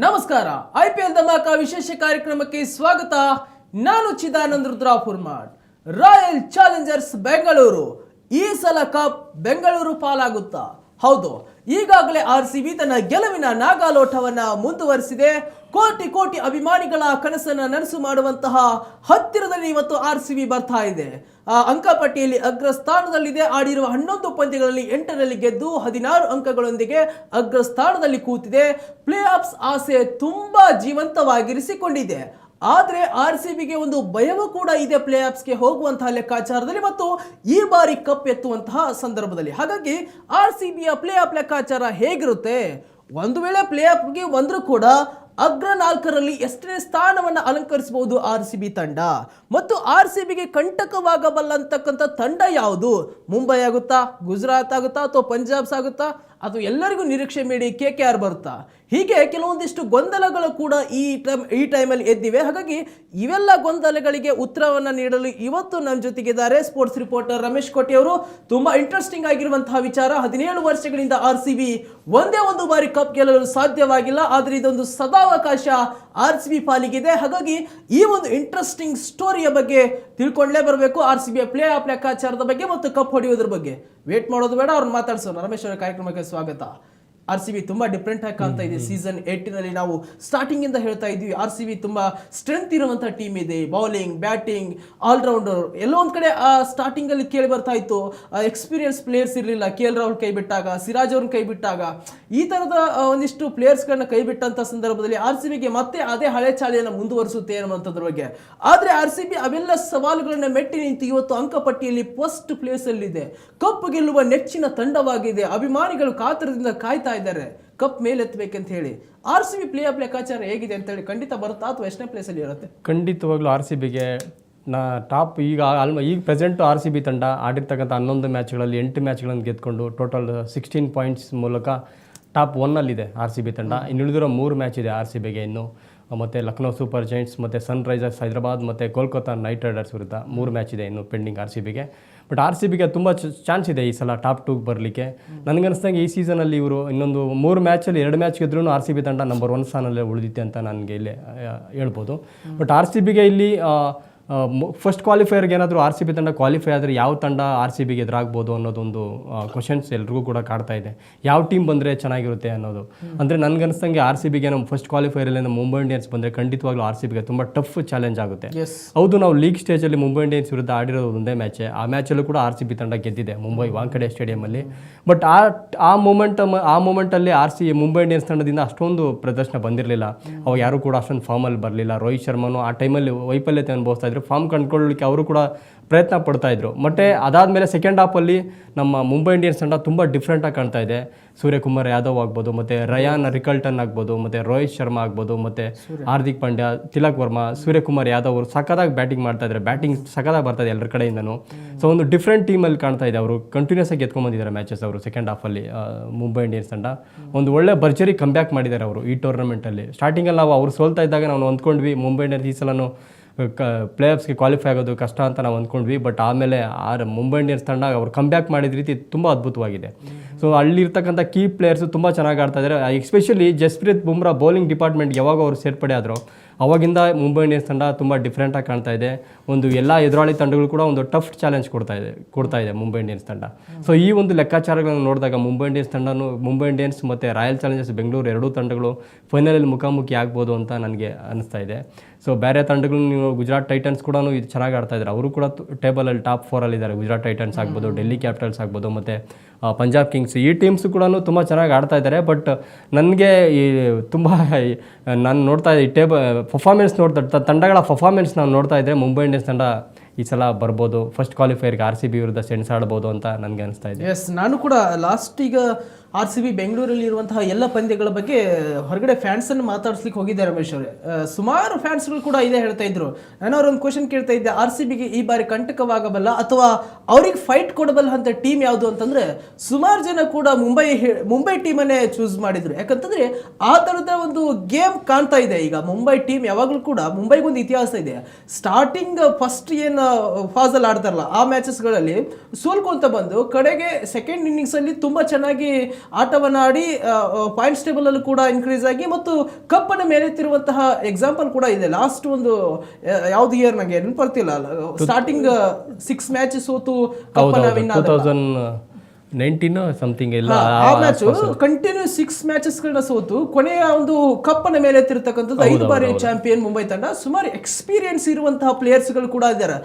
ನಮಸ್ಕಾರ. IPL ಧಮಾಕ ವಿಶೇಷ ಕಾರ್ಯಕ್ರಮಕ್ಕೆ ಸ್ವಾಗತ. ನಾನು ಚಿದಾನಂದ ರುದ್ರಾಪುರ್ಮಾಡ್. ರಾಯಲ್ ಚಾಲೆಂಜರ್ಸ್ ಬೆಂಗಳೂರು ಈ ಸಲ ಕಪ್ ಬೆಂಗಳೂರು ಪಾಲಾಗುತ್ತಾ? ಹೌದು, ಈಗಾಗಲೇ RCB ತನ್ನ ಗೆಲುವಿನ ನಾಗಾಲೋಟವನ್ನ ಮುಂದುವರಿಸಿದೆ. ಕೋಟಿ ಕೋಟಿ ಅಭಿಮಾನಿಗಳ ಕನಸನ್ನ ನನಸು ಮಾಡುವಂತಹ ಹತ್ತಿರದಲ್ಲಿ ಇವತ್ತು RCB ಬರ್ತಾ ಇದೆ. ಅಂಕಪಟ್ಟಿಯಲ್ಲಿ ಅಗ್ರಸ್ಥಾನದಲ್ಲಿದೆ. ಆಡಿರುವ 11 ಪಂದ್ಯಗಳಲ್ಲಿ 8ರಲ್ಲಿ ಗೆದ್ದು 16 ಅಂಕಗಳೊಂದಿಗೆ ಅಗ್ರಸ್ಥಾನದಲ್ಲಿ ಕೂತಿದೆ. ಪ್ಲೇ ಆಫ್ಸ್ ಆಸೆ ತುಂಬಾ ಜೀವಂತವಾಗಿರಿಸಿಕೊಂಡಿದೆ. ಆದರೆ RCBಗೆ ಒಂದು ಭಯವೂ ಕೂಡ ಇದೆ ಪ್ಲೇ ಆಫ್ಸ್ಗೆ ಹೋಗುವಂತಹ ಲೆಕ್ಕಾಚಾರದಲ್ಲಿ ಮತ್ತು ಈ ಬಾರಿ ಕಪ್ ಎತ್ತುವಂತಹ ಸಂದರ್ಭದಲ್ಲಿ. ಹಾಗಾಗಿ RCBಯ ಪ್ಲೇ ಆಫ್ ಲೆಕ್ಕಾಚಾರ ಹೇಗಿರುತ್ತೆ? ಒಂದು ವೇಳೆ ಪ್ಲೇ ಆಫ್ಗೆ ಬಂದರೂ ಕೂಡ ಅಗ್ರ 4ರಲ್ಲಿ ಎಷ್ಟನೇ ಸ್ಥಾನವನ್ನು ಅಲಂಕರಿಸಬಹುದು RCB ತಂಡ ಮತ್ತು RCBಗೆ ಕಂಟಕವಾಗಬಲ್ಲಂತಕ್ಕಂಥ ತಂಡ ಯಾವುದು? ಮುಂಬೈ ಆಗುತ್ತಾ, ಗುಜರಾತ್ ಆಗುತ್ತಾ, ಅಥವಾ ಪಂಜಾಬ್ಸ್ ಆಗುತ್ತಾ, ಅಥವಾ ಎಲ್ಲರಿಗೂ ನಿರೀಕ್ಷೆ ಮೇಡಿ KKR ಬರುತ್ತಾ? ಹೀಗೆ ಕೆಲವೊಂದಿಷ್ಟು ಗೊಂದಲಗಳು ಕೂಡ ಈ ಟೈಮಲ್ಲಿ ಎದ್ದಿವೆ. ಹಾಗಾಗಿ ಇವೆಲ್ಲ ಗೊಂದಲಗಳಿಗೆ ಉತ್ತರವನ್ನು ನೀಡಲು ಇವತ್ತು ನಮ್ಮ ಜೊತೆಗಿದ್ದಾರೆ ಸ್ಪೋರ್ಟ್ಸ್ ರಿಪೋರ್ಟರ್ ರಮೇಶ್ ಕೋಟಿ ಅವರು. ತುಂಬಾ ಇಂಟ್ರೆಸ್ಟಿಂಗ್ ಆಗಿರುವಂತಹ ವಿಚಾರ. 17 ವರ್ಷಗಳಿಂದ RCB ಒಂದೇ ಒಂದು ಬಾರಿ ಕಪ್ ಗೆಲ್ಲಲು ಸಾಧ್ಯವಾಗಿಲ್ಲ. ಆದರೆ ಇದೊಂದು ಸದಾವಕಾಶ RCB ಪಾಲಿಗಿದೆ. ಹಾಗಾಗಿ ಈ ಒಂದು ಇಂಟ್ರೆಸ್ಟಿಂಗ್ ಸ್ಟೋರಿಯ ಬಗ್ಗೆ ತಿಳ್ಕೊಂಡಲೇ ಬರಬೇಕು. RCBಯ ಪ್ಲೇ ಆಫ್ ಲೆಕ್ಕಾಚಾರದ ಬಗ್ಗೆ ಮತ್ತು ಕಪ್ ಹೊಡೆಯೋದ್ರ ಬಗ್ಗೆ ವೇಟ್ ಮಾಡೋದು ಬೇಡ, ಅವ್ರನ್ನ ಮಾತಾಡ್ಸೋಣ. ರಮೇಶ್ ಅವರ ಕಾರ್ಯಕ್ರಮಕ್ಕೆ ಸ್ವಾಗತ. RCB ತುಂಬಾ ಡಿಫ್ರೆಂಟ್ ಆಗಿ ಕಾಣ್ತಾ ಇದೆ. ಸೀಸನ್ 8ನಲ್ಲಿ ನಾವು ಸ್ಟಾರ್ಟಿಂಗ್ ಇಂದ ಹೇಳ್ತಾ ಇದ್ವಿ RCB ತುಂಬಾ ಸ್ಟ್ರೆಂತ್ ಇರುವಂತಹ ಟೀಮ್ ಇದೆ. ಬೌಲಿಂಗ್, ಬ್ಯಾಟಿಂಗ್, ಆಲ್ರೌಂಡರ್ ಎಲ್ಲೋ ಒಂದ್ ಕಡೆ ಸ್ಟಾರ್ಟಿಂಗ್ ಅಲ್ಲಿ ಕೇಳಿ ಬರ್ತಾ ಇತ್ತು. ಎಕ್ಸ್ಪೀರಿಯನ್ಸ್ ಪ್ಲೇಯರ್ಸ್ ಇರಲಿಲ್ಲ. KL ರಾಹುಲ್ ಕೈ ಬಿಟ್ಟಾಗ, ಸಿರಾಜ್ ಅವ್ರನ್ನ ಕೈ ಬಿಟ್ಟಾಗ, ಈ ತರದ ಒಂದಿಷ್ಟು ಪ್ಲೇಯರ್ಸ್ ಗಳನ್ನ ಕೈ ಬಿಟ್ಟಂತ ಸಂದರ್ಭದಲ್ಲಿ RCBಗೆ ಮತ್ತೆ ಅದೇ ಹಳೆ ಚಾಳಿಯನ್ನು ಮುಂದುವರಿಸುತ್ತೆ ಅನ್ನುವಂಥದ್ರ ಬಗ್ಗೆ. ಆದ್ರೆ RCB ಅವೆಲ್ಲ ಸವಾಲುಗಳನ್ನ ಮೆಟ್ಟಿ ನಿಂತು ಇವತ್ತು ಅಂಕಪಟ್ಟಿಯಲ್ಲಿ ಫಸ್ಟ್ ಪ್ಲೇಸ್ ಅಲ್ಲಿ ಇದೆ. ಕಪ್ ಗೆಲ್ಲುವ ನೆಚ್ಚಿನ ತಂಡವಾಗಿದೆ. ಅಭಿಮಾನಿಗಳು ಕಾತರದಿಂದ ಕಾಯ್ತಾ ಇದ್ದಾರೆ ಕಪ್ ಮೇಲೆತ್ತಬೇಕಂತ ಹೇಳಿ. RCB ಪ್ಲೇ ಆಫ್ ಲೆಕ್ಕಾಚಾರ ಹೇಗಿದೆ ಅಂತ ಹೇಳಿ ಖಂಡಿತ ಬರುತ್ತಾ ಅಥವಾ ಎಷ್ಟನೇ ಪ್ಲೇಸ್ ಅಲ್ಲಿ ಇರುತ್ತೆ? ಖಂಡಿತವಾಗ್ಲೂ RCBಗೆ ಟಾಪ್ ಈಗ ಪ್ರೆಸೆಂಟ್ RCB ತಂಡ ಆಡಿರ್ತಕ್ಕಂಥ 11 ಮ್ಯಾಚ್ಗಳಲ್ಲಿ 8 ಮ್ಯಾಚ್ಗಳನ್ನು ಗೆದ್ಕೊಂಡು ಟೋಟಲ್ 16 ಪಾಯಿಂಟ್ಸ್ ಮೂಲಕ ಟಾಪ್ 1ನಲ್ಲಿದೆ RCB ತಂಡ. ಇನ್ನುಳಿದಿರೋ 3 ಮ್ಯಾಚ್ ಇದೆ RCBಗೆ ಇನ್ನು. ಮತ್ತು ಲಕ್ನೋ ಸೂಪರ್ ಜೈಂಟ್ಸ್ ಮತ್ತು ಸನ್ರೈಸರ್ಸ್ ಹೈದರಾಬಾದ್ ಮತ್ತು ಕೋಲ್ಕತ್ತಾ ನೈಟ್ ರೈಡರ್ಸ್ ವಿರುದ್ಧ 3 ಮ್ಯಾಚ್ ಇದೆ ಇನ್ನು ಪೆಂಡಿಂಗ್ RCBಗೆ. ಬಟ್ RCBಗೆ ತುಂಬ ಚಾನ್ಸ್ ಇದೆ ಈ ಸಲ ಟಾಪ್ 2 ಬರಲಿಕ್ಕೆ. ನನಗನ್ನಿಸ್ದಂಗೆ ಈ ಸೀಸನಲ್ಲಿ ಇವರು ಇನ್ನೊಂದು 3 ಮ್ಯಾಚಲ್ಲಿ 2 ಮ್ಯಾಚ್ ಗೆದ್ರೂ RCB ತಂಡ ನಂಬರ್ 1 ಸ್ಥಾನಲ್ಲೇ ಉಳಿದಿತ್ತೆ ಅಂತ ನನಗೆ ಇಲ್ಲಿ ಹೇಳ್ಬೋದು. ಬಟ್ RCBಗೆ ಇಲ್ಲಿ ಫಸ್ಟ್ ಕ್ವಾಲಿಫೈಯರ್ಗೆ ಏನಾದರೂ RCB ತಂಡ ಕ್ವಾಲಿಫೈ ಆದರೆ ಯಾವ ತಂಡ RCBಗೆ ಎದುರಾಗ್ಬೋದು ಅನ್ನೋದೊಂದು ಕ್ವಶನ್ಸ್ ಎಲ್ರಿಗೂ ಕೂಡ ಕಾಡ್ತಾ ಇದೆ. ಯಾವ ಟೀಮ್ ಬಂದರೆ ಚೆನ್ನಾಗಿರುತ್ತೆ ಅನ್ನೋದು. ಅಂದರೆ ನನಗನ್ನಿಸ್ದಂಗೆ RCBಗೆ ನಮ್ಮ ಫಸ್ಟ್ ಕ್ವಾಲಿಫೈಯರಲ್ಲಿ ನಮ್ಮ ಮುಂಬೈ ಇಂಡಿಯನ್ಸ್ ಬಂದರೆ ಖಂಡಿತವಾಗ್ಲೂ RCBಗೆ ತುಂಬ ಟಫ್ ಚಾಲೆಂಜ್ ಆಗುತ್ತೆ. ಹೌದು, ನಾವು ಲೀಗ್ ಸ್ಟೇಜಲ್ಲಿ ಮುಂಬೈ ಇಂಡಿಯನ್ಸ್ ವಿರುದ್ಧ ಆಡಿರೋದು ಒಂದೇ ಮ್ಯಾಚ್. ಆ ಮ್ಯಾಚಲ್ಲೂ ಕೂಡ RCB ತಂಡ ಗೆದ್ದಿದೆ ಮುಂಬೈ ವಾಂಖೆಡೆ ಸ್ಟೇಡಿಯಮಲ್ಲಿ. ಬಟ್ ಆ ಮೂಮೆಂಟಲ್ಲಿ ಮುಂಬೈ ಇಂಡಿಯನ್ಸ್ ತಂಡದಿಂದ ಅಷ್ಟೊಂದು ಪ್ರದರ್ಶನ ಬಂದಿರಲಿಲ್ಲ. ಅವಾಗ ಯಾರೂ ಕೂಡ ಅಷ್ಟೊಂದು ಫಾರ್ಮಲ್ಲಿ ಬರಲಿಲ್ಲ. ರೋಹಿತ್ ಶರ್ಮನು ಆ ಟೈಮಲ್ಲಿ ವೈಫಲ್ಯತೆ ಅನುಭವಿಸ್ತಾ ಇದ್ರು. ಫಾರ್ಮ್ ಕಂಡುಕೊಳ್ಳಲಿಕ್ಕೆ ಅವರು ಕೂಡ ಪ್ರಯತ್ನ ಪಡ್ತಾಯಿದ್ರು. ಮತ್ತು ಅದಾದಮೇಲೆ ಸೆಕೆಂಡ್ ಹಾಫಲ್ಲಿ ನಮ್ಮ ಮುಂಬೈ ಇಂಡಿಯನ್ಸ್ ತಂಡ ತುಂಬ ಡಿಫ್ರೆಂಟಾಗಿ ಕಾಣ್ತಾ ಇದೆ. ಸೂರ್ಯಕುಮಾರ್ ಯಾದವ್ ಆಗ್ಬೋದು, ಮತ್ತು ರಯಾನ್ ರಿಕಲ್ಟನ್ ಆಗ್ಬೋದು, ಮತ್ತು ರೋಹಿತ್ ಶರ್ಮಾ ಆಗ್ಬೋದು, ಮತ್ತು ಹಾರ್ದಿಕ್ ಪಾಂಡ್ಯ, ತಿಲಕ್ ವರ್ಮಾ, ಸೂರ್ಯಕುಮಾರ್ ಯಾದವ್ ಅವರು ಸಖತ್ತಾಗಿ ಬ್ಯಾಟಿಂಗ್ ಮಾಡ್ತಾ ಇದ್ದಾರೆ. ಬ್ಯಾಟಿಂಗ್ ಸಖತ್ತಾಗಿ ಬರ್ತಾಯಿದೆ ಎಲ್ಲರ ಕಡೆಯಿಂದನೂ. ಸೊ ಒಂದು ಡಿಫ್ರೆಂಟ್ ಟೀಮಲ್ಲಿ ಕಾಣ್ತಾ ಇದೆ. ಅವರು ಕಂಟಿನ್ಯೂಸ್ ಆಗಿ ಎತ್ಕೊಂಡ್ಬಂದಿದ್ದಾರೆ ಮ್ಯಾಚಸ್. ಅವರು ಸೆಕೆಂಡ್ ಹಾಫಲ್ಲಿ ಮುಂಬೈ ಇಂಡಿಯನ್ಸ್ ತಂಡ ಒಂದು ಒಳ್ಳೆ ಭರ್ಜರಿ ಕಂಬ್ಯಾಕ್ ಮಾಡಿದ್ದಾರೆ ಅವರು ಈ ಟೂರ್ನಮೆಂಟಲ್ಲಿ. ಸ್ಟಾರ್ಟಿಂಗಲ್ಲಿ ನಾವು ಅವ್ರು ಸೋಲ್ತಾ ಇದ್ದಾಗ ನಾವು ಅಂದ್ಕೊಂಡ್ವಿ ಮುಂಬೈ ಇಂಡಿಯನ್ಸ್ ಈ ಸಲನೂ ಪ್ಲೇ ಆಫ್ಸ್ಗೆ ಕ್ವಾಲಿಫೈ ಆಗೋದು ಕಷ್ಟ ಅಂತ ನಾವು ಅಂದ್ಕೊಂಡ್ವಿ. ಬಟ್ ಆಮೇಲೆ ಮುಂಬೈ ಇಂಡಿಯನ್ಸ್ ತಂಡ ಅವ್ರು ಕಂಬ್ಯಾಕ್ ಮಾಡಿದ ರೀತಿ ತುಂಬ ಅದ್ಭುತವಾಗಿದೆ. ಸೊ ಅಲ್ಲಿರ್ತಕ್ಕಂಥ ಕೀ ಪ್ಲೇಯರ್ಸು ತುಂಬ ಚೆನ್ನಾಗಿ ಆಡ್ತಾ ಇದ್ದಾರೆ. Especially Jasprit Bumrah bowling department ಯಾವಾಗ ಅವರು ಸೇರ್ಪಡೆ ಆದರೂ ಅವಾಗಿಂದ ಮುಂಬೈ ಇಂಡಿಯನ್ಸ್ ತಂಡ ತುಂಬ ಡಿಫ್ರೆಂಟಾಗಿ ಕಾಣ್ತಾ ಇದೆ. ಒಂದು ಎಲ್ಲ ಎದುರಾಳಿ ತಂಡಗಳು ಕೂಡ ಒಂದು ಟಫ್ ಚಾಲೆಂಜ್ ಕೊಡ್ತಾ ಇದೆ ಮುಂಬೈ ಇಂಡಿಯನ್ಸ್ ತಂಡ. ಸೊ ಈ ಒಂದು ಲೆಕ್ಕಾಚಾರಗಳನ್ನು ನೋಡಿದಾಗ ಮುಂಬೈ ಇಂಡಿಯನ್ಸ್ ಮತ್ತು ರಾಯಲ್ ಚಾಲೆಂಜರ್ಸ್ ಬೆಂಗಳೂರು ಎರಡೂ ತಂಡಗಳು ಫೈನಲಲ್ಲಿ ಮುಖಾಮುಖಿ ಆಗ್ಬೋದು ಅಂತ ನನಗೆ ಅನಿಸ್ತಾ ಇದೆ. ಸೊ ಬೇರೆ ತಂಡಗಳು ನೀವು ಗುಜರಾತ್ ಟೈಟನ್ಸ್ ಕೂಡ ಇದು ಚೆನ್ನಾಗಿ ಆಡ್ತಾ ಇದ್ದಾರೆ. ಅವರು ಕೂಡ ಟೇಬಲಲ್ಲಿ ಟಾಪ್ 4ಅಲ್ಲಿದ್ದಾರೆ. ಗುಜರಾತ್ ಟೈಟನ್ಸ್ ಆಗ್ಬೋದು, ಡೆಲ್ಲಿ ಕ್ಯಾಪಿಟಲ್ಸ್ ಆಗ್ಬೋದು, ಮತ್ತು ಪಂಜಾಬ್ ಕಿಂಗ್ಸ್, ಈ ಟೀಮ್ಸು ಕೂಡ ತುಂಬ ಚೆನ್ನಾಗಿ ಆಡ್ತಾ ಇದ್ದಾರೆ. ಬಟ್ ನನಗೆ ಈ ತುಂಬ ನಾನು ನೋಡ್ತಾ ಇದ್ದೆ ತಂಡಗಳ ಪರ್ಫಾರ್ಮೆನ್ಸ್ ನಾವು ನೋಡ್ತಾ ಇದ್ದರೆ ಮುಂಬೈ ಇಂಡಿಯನ್ಸ್ ತಂಡ ಈ ಸಲ ಬರ್ಬೋದು, ಫಸ್ಟ್ ಕ್ವಾಲಿಫೈಯರ್ಗೆ RCB ವಿರುದ್ಧ ಸೆಣಸಾಡ್ಬೋದು ಅಂತ ನನಗೆ ಅನಿಸ್ತಾ ಇದೆ. ನಾನು ಕೂಡ ಲಾಸ್ಟ್ ಈಗ RCB ಬೆಂಗಳೂರಲ್ಲಿ ಇರುವಂತಹ ಎಲ್ಲ ಪಂದ್ಯಗಳ ಬಗ್ಗೆ ಹೊರಗಡೆ ಫ್ಯಾನ್ಸನ್ನು ಮಾತಾಡ್ಸ್ಲಿಕ್ಕೆ ಹೋಗಿದ್ದಾರೆ ರಮೇಶ್ ಅವರೇ. ಸುಮಾರು ಫ್ಯಾನ್ಸ್ಗಳು ಕೂಡ ಇದೇ ಹೇಳ್ತಾ ಇದ್ರು. ನಾನು ಅವ್ರೊಂದು ಕ್ವಶನ್ ಕೇಳ್ತಾ ಇದ್ದೆ, RCBಗೆ ಈ ಬಾರಿ ಕಂಟಕವಾಗಬಲ್ಲ ಅಥವಾ ಅವ್ರಿಗೆ ಫೈಟ್ ಕೊಡಬಲ್ಲ ಅಂತ ಟೀಮ್ ಯಾವುದು ಅಂತಂದ್ರೆ ಸುಮಾರು ಜನ ಕೂಡ ಮುಂಬೈ ಟೀಮನ್ನೇ ಚೂಸ್ ಮಾಡಿದ್ರು. ಯಾಕಂತಂದ್ರೆ ಆ ಥರದ ಒಂದು ಗೇಮ್ ಕಾಣ್ತಾ ಇದೆ ಈಗ. ಮುಂಬೈ ಟೀಮ್ ಯಾವಾಗಲೂ ಕೂಡ ಮುಂಬೈಗೊಂದು ಇತಿಹಾಸ ಇದೆ. ಸ್ಟಾರ್ಟಿಂಗ್ ಫಸ್ಟ್ ಏನು ಫಾಸಲ್ಲಿ ಆಡ್ತಾರಲ್ಲ ಆ ಮ್ಯಾಚಸ್ಗಳಲ್ಲಿ ಸೋಲ್ಕೊಂತ ಬಂದು ಕಡೆಗೆ ಸೆಕೆಂಡ್ ಇನ್ನಿಂಗ್ಸಲ್ಲಿ ತುಂಬ ಚೆನ್ನಾಗಿ ಆಟವನ್ನು ಆಡಿ ಪಾಯಿಂಟ್ಸ್ ಟೇಬಲ್ ಅಲ್ಲೂ ಕೂಡ ಇನ್ಕ್ರೀಸ್ ಆಗಿ ಮತ್ತು ಕಪ್ಪನ್ನು ಮೇಲೆತ್ತಿರುವಂತಹ ಎಕ್ಸಾಂಪಲ್ ಕೂಡ ಇದೆ. ಲಾಸ್ಟ್ ಒಂದು ಯಾವ್ದು ಇಯರ್ ನಂಗೆ ನೆನಪರ್ತಿಲ್ಲ, ಸ್ಟಾರ್ಟಿಂಗ್ 6 ಮ್ಯಾಚ್ ಸೋತು ಕಪ್ಪನ್ನು ವಿನ್ ಆದ 2019 ಸಮಥಿಂಗ್ ಇಲ್ಲ, ಆ ಮ್ಯಾಚ್ ಕಂಟಿನ್ಯೂ 6 ಮ್ಯಾಚಸ್ಗಳನ್ನ ಸೋತು ಕೊನೆಯ ಒಂದು ಕಪ್ಪನ ಮೇಲೆ ಎತ್ತಿರ್ತಕ್ಕಂಥದ್ದು 5 ಬಾರಿ ಚಾಂಪಿಯನ್ ಮುಂಬೈ ತಂಡ. ಸುಮಾರು ಎಕ್ಸ್ಪೀರಿಯನ್ಸ್ ಇರುವಂತಹ ಪ್ಲೇಯರ್ಸ್ಗಳು ಕೂಡ ಇದ್ದಾರೆ.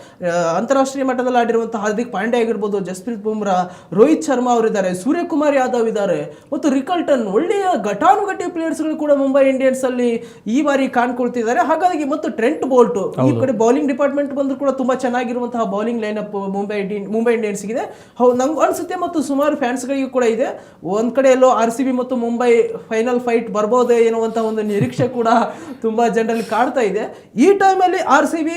ಅಂತಾರಾಷ್ಟ್ರೀಯ ಮಟ್ಟದಲ್ಲಿ ಆಡಿರುವಂತಹ ಹಾರ್ದಿಕ್ ಪಾಂಡ್ಯ ಆಗಿರ್ಬೋದು, ಜಸ್ಪ್ರೀತ್ ಬುಮ್ರಾ, ರೋಹಿತ್ ಶರ್ಮಾ ಅವರಿದ್ದಾರೆ, ಸೂರ್ಯಕುಮಾರ್ ಯಾದವ್ ಇದ್ದಾರೆ ಮತ್ತು ರಿಕಲ್ಟನ್, ಒಳ್ಳೆಯ ಘಟಾನುಘಟಿ ಪ್ಲೇಯರ್ಸ್ಗಳು ಕೂಡ ಮುಂಬೈ ಇಂಡಿಯನ್ಸ್ ಅಲ್ಲಿ ಈ ಬಾರಿ ಕಾಣ್ಕೊಳ್ತಿದ್ದಾರೆ. ಹಾಗಾಗಿ ಮತ್ತು ಟ್ರೆಂಟ್ ಬೋಲ್ಟ್ ಈ ಕಡೆ ಬೌಲಿಂಗ್ ಡಿಪಾರ್ಟ್ಮೆಂಟ್ ಬಂದ್ರು ಕೂಡ ತುಂಬಾ ಚೆನ್ನಾಗಿರುವಂತಹ ಬೌಲಿಂಗ್ ಲೈನಪ್ ಮುಂಬೈ ಇಂಡಿಯನ್ಸ್ ಇದೆ. ನಂಗೆ ಅನ್ಸುತ್ತೆ ಮತ್ತು ಸುಮಾರು ಫ್ಯಾನ್ಸ್ಗಳಿಗೂ ಕೂಡ ಇದೆ. ಒಂದ್ ಕಡೆ ಎಲ್ಲೋ RCB ಮತ್ತು ಮುಂಬೈ ಫೈನಲ್ ಫೈಟ್ ಬರ್ಬೋದೇ ಎನ್ನುವಂತ ಒಂದು ನಿರೀಕ್ಷೆ ಕೂಡ ತುಂಬಾ ಜನರಲ್ಲಿ ಕಾಡ್ತಾ ಇದೆ. ಈ ಟೈಮಲ್ಲಿ RCB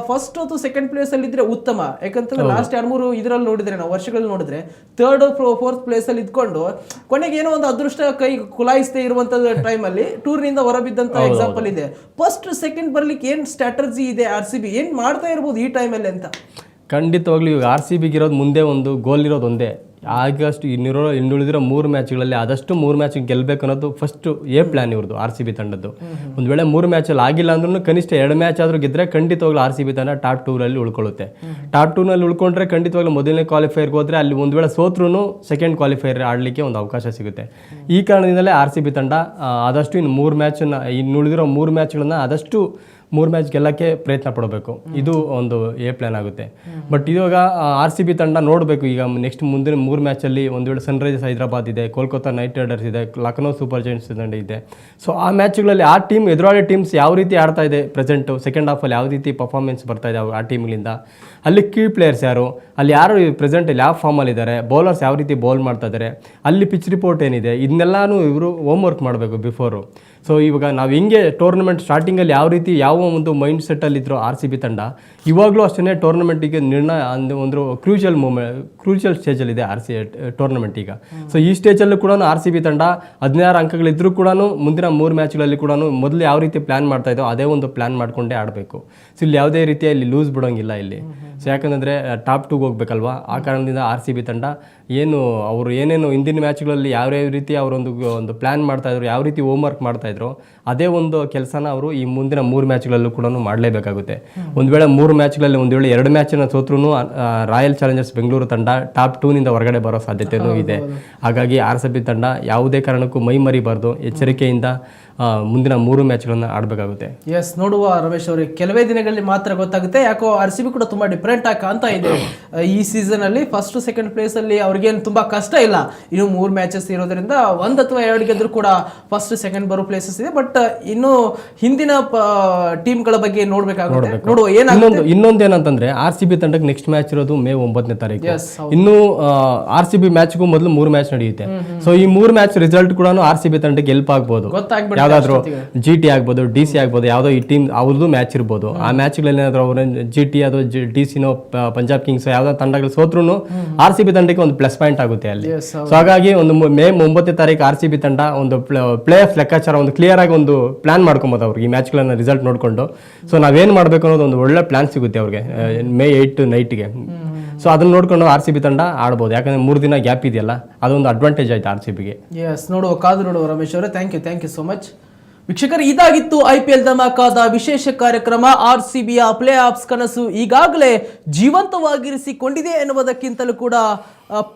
ಫಸ್ಟ್ ಅಥವಾ ಸೆಕೆಂಡ್ ಪ್ಲೇಸ್ ಅಲ್ಲಿ ಇದ್ರೆ ಉತ್ತಮ. ಯಾಕಂತಂದ್ರೆ ಲಾಸ್ಟ್ 2-3 ಇದರಲ್ಲಿ ನೋಡಿದ್ರೆ ನಾವು ವರ್ಷಗಳಲ್ಲಿ ನೋಡಿದ್ರೆ 3rd, 4th ಪ್ಲೇಸ್ ಅಲ್ಲಿ ಇದ್ಕೊಂಡು ಕೊನೆಗೆ ಏನೋ ಒಂದು ಅದೃಷ್ಟ ಕೈ ಕುಲಾಯಿಸದೆ ಇರುವಂತ ಟೈಮಲ್ಲಿ ಟೂರ್ನಿಂದ ಹೊರಬಿದ್ದಂತ ಎಕ್ಸಾಂಪಲ್ ಇದೆ. ಫಸ್ಟ್ ಸೆಕೆಂಡ್ ಬರ್ಲಿಕ್ಕೆ ಏನ್ ಸ್ಟ್ರಾಟಜಿ ಇದೆ RCB, ಏನ್ ಮಾಡ್ತಾ ಇರ್ಬೋದು ಈ ಟೈಮಲ್ಲಿ ಅಂತ? ಖಂಡಿತವಾಗ್ಲೂ ಇವಾಗ RCBಗೆ ಇರೋದು ಮುಂದೆ ಒಂದು ಗೋಲ್ ಇರೋದು ಒಂದೇ. ಆಗಸ್ಟ್ ಇನ್ನುಳಿದಿರೋ 3 ಮ್ಯಾಚ್ಗಳಲ್ಲಿ ಆದಷ್ಟು 3 ಮ್ಯಾಚ್ ಗೆಲ್ಲಬೇಕು ಅನ್ನೋದು ಫಸ್ಟ್ ಪ್ಲಾನ್ ಇವ್ರದ್ದು RCB ತಂಡದ್ದು. ಒಂದು ವೇಳೆ 3 ಮ್ಯಾಚಲ್ಲಿ ಆಗಿಲ್ಲ ಅಂದ್ರೂ ಕನಿಷ್ಠ 2 ಮ್ಯಾಚ್ ಆದರೂ ಗೆದ್ದರೆ ಖಂಡಿತವಾಗ್ಲೂ RCB ತಂಡ ಟಾಪ್ 2ರಲ್ಲಿ ಉಳ್ಕೊಳ್ಳುತ್ತೆ. ಟಾಪ್ 2ನಲ್ಲಿ ಉಳ್ಕೊಂಡ್ರೆ ಖಂಡಿತವಾಗ್ಲೂ ಮೊದಲನೇ ಕ್ವಾಲಿಫೈರ್ಗೆ ಹೋದರೆ ಅಲ್ಲಿ ಒಂದು ವೇಳೆ ಸೋತ್ರೂ ಸೆಕೆಂಡ್ ಕ್ವಾಲಿಫೈರ್ ಆಡಲಿಕ್ಕೆ ಒಂದು ಅವಕಾಶ ಸಿಗುತ್ತೆ. ಈ ಕಾರಣದಿಂದಲೇ RCB ತಂಡ ಆದಷ್ಟು ಇನ್ನು 3 ಮ್ಯಾಚನ್ನು ಇನ್ನುಳಿದಿರೋ 3 ಮ್ಯಾಚ್ಗಳನ್ನು ಆದಷ್ಟು 3 ಮ್ಯಾಚ್ ಗೆಲ್ಲಕ್ಕೆ ಪ್ರಯತ್ನ ಪಡಬೇಕು. ಇದು ಒಂದು ಪ್ಲಾನ್ ಆಗುತ್ತೆ. ಬಟ್ ಇವಾಗ RCB ತಂಡ ನೋಡಬೇಕು ಈಗ ನೆಕ್ಸ್ಟ್ ಮುಂದಿನ 3 ಮ್ಯಾಚಲ್ಲಿ ಒಂದು ವೇಳೆ ಸನ್ರೈಸರ್ಸ್ ಹೈದರಾಬಾದ್ ಇದೆ, ಕೋಲ್ಕತ್ತಾ ನೈಟ್ ರೈಡರ್ಸ್ ಇದೆ, ಲಕ್ನೋ ಸೂಪರ್ ಜೈಂಟ್ಸ್ ತಂಡ ಇದೆ. ಸೊ ಆ ಮ್ಯಾಚ್ಗಳಲ್ಲಿ ಆ ಟೀಮ್ ಎದುರಾಳಿ ಟೀಮ್ಸ್ ಯಾವ ರೀತಿ ಆಡ್ತಾ ಇದೆ, ಪ್ರೆಸೆಂಟು ಸೆಕೆಂಡ್ ಹಾಫಲ್ಲಿ ಯಾವ ರೀತಿ ಪರ್ಫಾರ್ಮೆನ್ಸ್ ಬರ್ತಾ ಇದೆ ಆ ಟೀಮ್ಗಳಿಂದ, ಅಲ್ಲಿ ಕೀ ಪ್ಲೇಯರ್ಸ್ ಯಾರು, ಅಲ್ಲಿ ಯಾರು ಪ್ರೆಸೆಂಟಲ್ಲಿ ಯಾವ ಫಾರ್ಮಲ್ಲಿದ್ದಾರೆ, ಬೌಲರ್ಸ್ ಯಾವ ರೀತಿ ಬೌಲ್ ಮಾಡ್ತಾ ಇದ್ದಾರೆ, ಅಲ್ಲಿ ಪಿಚ್ ರಿಪೋರ್ಟ್ ಏನಿದೆ, ಇದನ್ನೆಲ್ಲನೂ ಇವರು ಹೋಮ್ ವರ್ಕ್ ಮಾಡಬೇಕು ಬಿಫೋರು. ಸೊ ಇವಾಗ ನಾವು ಹೆಂಗೆ ಟೂರ್ನಮೆಂಟ್ ಸ್ಟಾರ್ಟಿಂಗಲ್ಲಿ ಯಾವ ರೀತಿ ಯಾವ ಒಂದು ಮೈಂಡ್ ಸೆಟ್ಟಲ್ಲಿದ್ರೋ RCB ತಂಡ ಇವಾಗಲೂ ಅಷ್ಟೇ ಟೂರ್ನಮೆಂಟಿಗೆ ನಿರ್ಣಯ ಒಂದು ಕ್ರೂಷಿಯಲ್ ಸ್ಟೇಜಲ್ಲಿದೆ ಟೂರ್ನಮೆಂಟ್ ಈಗ. ಸೊ ಈ ಸ್ಟೇಜಲ್ಲೂ ಕೂಡ RCB ತಂಡ 16 ಅಂಕಗಳಿದ್ರೂ ಕೂಡ ಮುಂದಿನ 3 ಮ್ಯಾಚ್ಗಳಲ್ಲಿ ಕೂಡ ಮೊದಲು ಯಾವ ರೀತಿ ಪ್ಲ್ಯಾನ್ ಮಾಡ್ತಾ ಇದ್ದೋ ಅದೇ ಒಂದು ಪ್ಲ್ಯಾನ್ ಮಾಡಿಕೊಂಡೇ ಆಡಬೇಕು. ಸೊ ಇಲ್ಲಿ ಯಾವುದೇ ರೀತಿಯಲ್ಲಿ ಲೂಸ್ ಬಿಡೋಂಗಿಲ್ಲ ಇಲ್ಲಿ. ಸೊ ಯಾಕಂದರೆ ಟಾಪ್ 2ಗೆ ಹೋಗ್ಬೇಕಲ್ವಾ, ಆ ಕಾರಣದಿಂದ RCB ತಂಡ ಅವರು ಏನೇನು ಹಿಂದಿನ ಮ್ಯಾಚ್ಗಳಲ್ಲಿ ಯಾವ್ಯಾವ ರೀತಿ ಅವರೊಂದು ಪ್ಲ್ಯಾನ್ ಮಾಡ್ತಾಯಿದ್ರು, ಯಾವ ರೀತಿ ಹೋಮ್ ವರ್ಕ್ ಮಾಡ್ತಾಯಿದ್ರು ಅದೇ ಒಂದು ಕೆಲಸನ ಅವರು ಈ ಮುಂದಿನ 3 ಮ್ಯಾಚ್ಗಳಲ್ಲೂ ಕೂಡ ಮಾಡಲೇಬೇಕಾಗುತ್ತೆ. ಒಂದು ವೇಳೆ 3 ಮ್ಯಾಚ್ಗಳಲ್ಲಿ ಒಂದು ವೇಳೆ 2 ಮ್ಯಾಚನ್ನು ಸೋತ್ರೂ ರಾಯಲ್ ಚಾಲೆಂಜರ್ಸ್ ಬೆಂಗಳೂರು ತಂಡ ಟಾಪ್ 2ನಿಂದ ಹೊರಗಡೆ ಬರೋ ಸಾಧ್ಯತೆಯೂ ಇದೆ. ಹಾಗಾಗಿ RCB ತಂಡ ಯಾವುದೇ ಕಾರಣಕ್ಕೂ ಮೈ ಮರಿಬಾರ್ದು, ಎಚ್ಚರಿಕೆಯಿಂದ ಮುಂದಿನ 3 ಮ್ಯಾಚ್ಗಳನ್ನು ಆಡಬೇಕಾಗುತ್ತೆ. ಎಸ್, ನೋಡುವ ರಮೇಶ್ ಅವರೇ, ಕೆಲವೇ ದಿನಗಳಲ್ಲಿ ಮಾತ್ರ ಗೊತ್ತಾಗುತ್ತೆ. ಯಾಕೋ RCB ಕೂಡ ತುಂಬಾ ಡಿಫ್ರೆಂಟ್ ಆಗಿ ಕಾಣ್ತಾ ಇದೆ ಈ ಸೀಸನ್ ಅಲ್ಲಿ. ಫಸ್ಟ್ ಸೆಕೆಂಡ್ ಪ್ಲೇಸ್ ಅಲ್ಲಿ ಅವ್ರಿಗೇನು ತುಂಬಾ ಕಷ್ಟ ಇಲ್ಲ, ಇನ್ನು 3 ಮ್ಯಾಚಸ್ ಇರೋದ್ರಿಂದ 1 ಅಥವಾ 2 ಗೆದ್ರು ಕೂಡ ಫಸ್ಟ್ ಸೆಕೆಂಡ್ ಬರೋ ಪ್ಲೇಸಸ್ ಇದೆ. ಬಟ್ ಇನ್ನು ಹಿಂದಿನ ಟೀಮ್ಗಳ ಬಗ್ಗೆ ನೋಡ್ಬೇಕಾಗುತ್ತೆ. ನೋಡುವ ಇನ್ನೊಂದೇನಂತಂದ್ರೆ RCB ತಂಡಕ್ಕೆ ನೆಕ್ಸ್ಟ್ ಮ್ಯಾಚ್ ಇರೋದು ಮೇ 9ನೇ ತಾರೀಕು. ಇನ್ನು RCB ಮ್ಯಾಚ್ಗೂ ಮೊದಲು 3 ಮ್ಯಾಚ್ ನಡೆಯುತ್ತೆ. ಸೊ ಈ 3 ಮ್ಯಾಚ್ ರಿಸಲ್ಟ್ ಕೂಡ RCB ತಂಡಕ್ಕೆ ಹೆಲ್ಪ್ ಆಗ್ಬೋದು. ಯಾವ್ದಾದ್ರು GT ಆಗ್ಬೋದು, DC ಆಗ್ಬೋದು, ಯಾವುದೋ ಈ ಟೀಮ್ ಅವ್ರದ್ದು ಮ್ಯಾಚ್ ಇರ್ಬೋದು. ಆ ಮ್ಯಾಚ್ಗಳಲ್ಲಿ ಏನಾದ್ರು ಅವ್ರ GT ಅದು DCನೋ ಪಂಜಾಬ್ ಕಿಂಗ್ಸ್ ಯಾವ್ದೋ ತಂಡಗಳು ಸೋತ್ರು RCB ತಂಡಕ್ಕೆ ಒಂದು ಪ್ಲಸ್ ಪಾಯಿಂಟ್ ಆಗುತ್ತೆ ಅಲ್ಲಿ. ಸೊ ಹಾಗಾಗಿ ಒಂದು ಮೇ 9ನೇ ತಾರೀಕು RCB ತಂಡ ಒಂದು ಪ್ಲೇ ಆಫ್ ಲೆಕ್ಕಾಚಾರ ಒಂದು ಕ್ಲಿಯರ್ ಆಗಿ ಒಂದು ಪ್ಲಾನ್ ಮಾಡ್ಕೊಬೋದು ಅವ್ರಿಗೆ, ಈ ಮ್ಯಾಚ್ಗಳನ್ನ ರಿಸಲ್ಟ್ ನೋಡ್ಕೊಂಡು. ಸೊ ನಾವೇನು ಮಾಡಬೇಕು ಅನ್ನೋದು ಒಂದು ಒಳ್ಳೆ ಪ್ಲಾನ್ ಸಿಗುತ್ತೆ ಅವ್ರಿಗೆ ಮೇ 8 ನೈಟ್ಗೆ. ಸೊ ಅದನ್ನ ನೋಡ್ಕೊಂಡು RCB ತಂಡ ಆಡ್ಬೋದು. ಯಾಕಂದ್ರೆ 3 ದಿನ ಗ್ಯಾಪ್ ಇದೆಯಲ್ಲ, ಅದೊಂದು ಅಡ್ವಾಂಟೇಜ್ ಆಯ್ತು RCBಗೆ. ಎಸ್, ಕಾದು ನೋಡುವ ರಮೇಶ್ ಅವರೇ. Thank you so much. ವೀಕ್ಷಕರು, ಇದಾಗಿತ್ತು IPL ಧಮಾಕಾದ ವಿಶೇಷ ಕಾರ್ಯಕ್ರಮ. RCBಯ ಪ್ಲೇ ಆಫ್ಸ್ ಕನಸು ಈಗಾಗಲೇ ಜೀವಂತವಾಗಿರಿಸಿಕೊಂಡಿದೆ ಎನ್ನುವುದಕ್ಕಿಂತಲೂ ಕೂಡ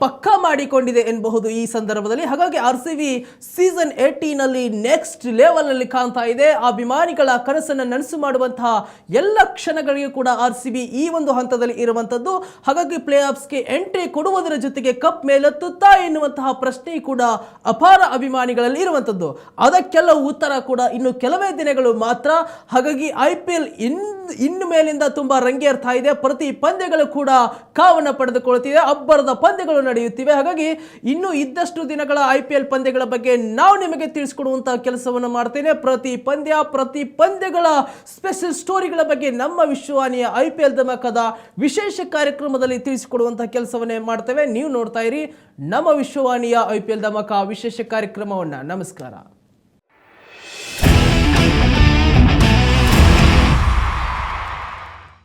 ಪಕ್ಕಾ ಮಾಡಿಕೊಂಡಿದೆ ಎನ್ನಬಹುದು ಈ ಸಂದರ್ಭದಲ್ಲಿ. ಹಾಗಾಗಿ RCB ಸೀಸನ್ 18 ನಲ್ಲಿ ನೆಕ್ಸ್ಟ್ ಲೆವೆಲ್ ನಲ್ಲಿ ಕಾಣ್ತಾ ಇದೆ. ಅಭಿಮಾನಿಗಳ ಕನಸನ್ನು ನನಸು ಮಾಡುವಂತಹ ಎಲ್ಲ ಕ್ಷಣಗಳಿಗೂ ಕೂಡ RCB ಈ ಒಂದು ಹಂತದಲ್ಲಿ ಇರುವಂತದ್ದು. ಹಾಗಾಗಿ ಪ್ಲೇ ಆಫ್ಸ್ಗೆ ಎಂಟ್ರಿ ಕೊಡುವುದರ ಜೊತೆಗೆ ಕಪ್ ಮೇಲೆತ್ತುತ್ತಾ ಎನ್ನುವಂತಹ ಪ್ರಶ್ನೆ ಕೂಡ ಅಪಾರ ಅಭಿಮಾನಿಗಳಲ್ಲಿ ಇರುವಂತದ್ದು. ಅದಕ್ಕೆಲ್ಲ ಉತ್ತರ ಕೂಡ ಇನ್ನು ಕೆಲವೇ ದಿನಗಳು ಮಾತ್ರ. ಹಾಗಾಗಿ IPL ಇನ್ನು ಮೇಲಿಂದ ತುಂಬಾ ರಂಗೇರ್ತಾ ಇದೆ. ಪ್ರತಿ ಪಂದ್ಯಗಳು ಕೂಡ ಕಾವನ್ನ ಪಡೆದುಕೊಳ್ಳುತ್ತಿದೆ, ಅಬ್ಬರದ ಪಂದ್ಯಗಳು ನಡೆಯುತ್ತಿವೆ. ಹಾಗಾಗಿ ಇನ್ನು ಇದ್ದಷ್ಟು ದಿನಗಳ IPL ಪಂದ್ಯಗಳ ಬಗ್ಗೆ ನಾವು ನಿಮಗೆ ತಿಳಿಸಿಕೊಡುವಂತಹ ಕೆಲಸವನ್ನು ಮಾಡ್ತೇನೆ. ಪ್ರತಿ ಪಂದ್ಯಗಳ ಸ್ಪೆಷಲ್ ಸ್ಟೋರಿಗಳ ಬಗ್ಗೆ ನಮ್ಮ ವಿಶ್ವವಾಣಿಯ IPL ಧಮಾಕದ ವಿಶೇಷ ಕಾರ್ಯಕ್ರಮದಲ್ಲಿ ತಿಳಿಸಿಕೊಡುವಂತಹ ಕೆಲಸವನ್ನೇ ಮಾಡ್ತೇವೆ. ನೀವು ನೋಡ್ತಾ ಇರಿ ನಮ್ಮ ವಿಶ್ವವಾಣಿಯ IPL ಧಮಾಕ ವಿಶೇಷ ಕಾರ್ಯಕ್ರಮವನ್ನ. ನಮಸ್ಕಾರ.